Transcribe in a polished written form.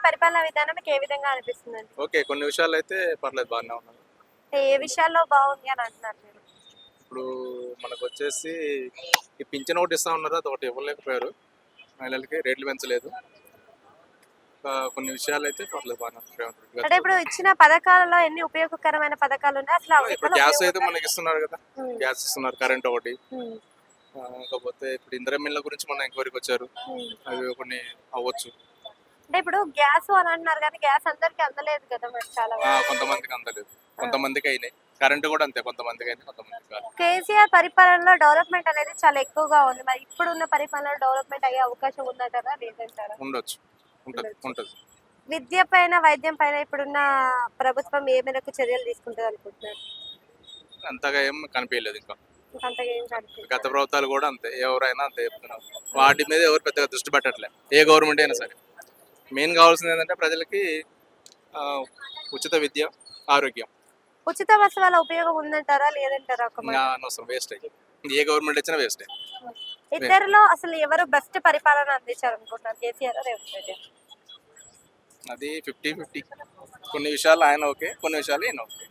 పరిపాలనా విధానం మీకు ఏ విధంగా అనిపిస్తుందండి? ఓకే. కొన్ని విషయాల్లో అయితే పర్లేదు బాగానే ఉన్నది. ఏ విషయాల్లో బాగుంది అని అంటున్నారు మీరు? ఇప్పుడు మనకొచ్చేసి ఈ పింఛన్ ఒకటి ఇస్తా ఉన్నారు. అదొకటి ఇవ్వలేకపోయారు. మహిళలకి రేట్లు పెంచలేదు. కొన్ని విషయాలు అయితే పర్లేదు బాగానే ఉంది రేవంత్ రెడ్డి గారు. అంటే ఇప్పుడు ఇచ్చిన పథకాలలో ఎన్ని ఉపయోగకరమైన పథకాలు ఉన్నాయి? అసలు అవి ఇప్పుడు ఎట్లా గ్యాస్ అయితే ఉపయోగపడతాయి? మనకి ఇస్తున్నారు కదా. ఉమ్, గ్యాస్ ఇస్తున్నారు, కరెంట్ ఒకటి. ఉమ్, కాకపోతే ఇప్పుడు ఇందిరమ్మ గురించి మన ఎంక్వైరీకి వచ్చారు. ఉమ్. అవి కొన్ని అవ్వచ్చు. అంటే ఇప్పుడు గ్యాస్ అని అంటున్నారు కానీ గ్యాస్ అందరికి అందలేదు కదా మరి చాలా వరకు. కొంతమందికి అందలేదు, కొంతమందికి అయినాయి. కరెంట్ కూడా అంతే, కొంతమందికి అయినాయి, కొంతమందికి కాదు. కేసీఆర్ పరిపాలనలో డెవలప్మెంట్ అనేది చాలా ఎక్కువగా ఉంది. మరి ఇప్పుడున్న పరిపాలనలో డెవలప్మెంట్ అయ్యే అవకాశం ఉందంటారా లేదంటారా? ఉండొచ్చు, ఉంటుంది, ఉంటుంది. విద్య పైన వైద్యం పైన ఇప్పుడున్న ప్రభుత్వం ఏ మేరకు చర్యలు తీసుకుంటుంది అనుకుంటున్నారు? అంతగా ఏం కనిపించలేదు ఇంకా. అంతగా ఏం కనిపించదు. గత ప్రభుత్వాలు కూడా అంతే, ఎవరైనా అంతే చెప్తున్నారు. వాటి మీద ఎవరు పెద్దగా దృష్టి పెట్టట్లే, ఏ గవర్నమెంట్ అయినా సరే. మెయిన్ కావాల్సింది ఏంటంటే ప్రజలకి ఆ, ఉచిత విద్య, ఆరోగ్యం. ఉచిత బస్సు వల్ల ఉపయోగం ఉందంటారా లేదంటారా? ఒక మాట. ఇంకా అనవసరం, వేస్ట్ అయ్యి ఏ గవర్నమెంట్ ఇచ్చినా వేస్ట్. ఇద్దరిలో అసలు ఎవరు బెస్ట్ పరిపాలన అందించారు అనుకుంటున్నారు? కేసీఆర్ రేవంత్ రెడ్డి? అది 50-50. కొన్ని విషయాలు ఆయన ఓకే, కొన్ని విషయాలు ఈయన ఓకే.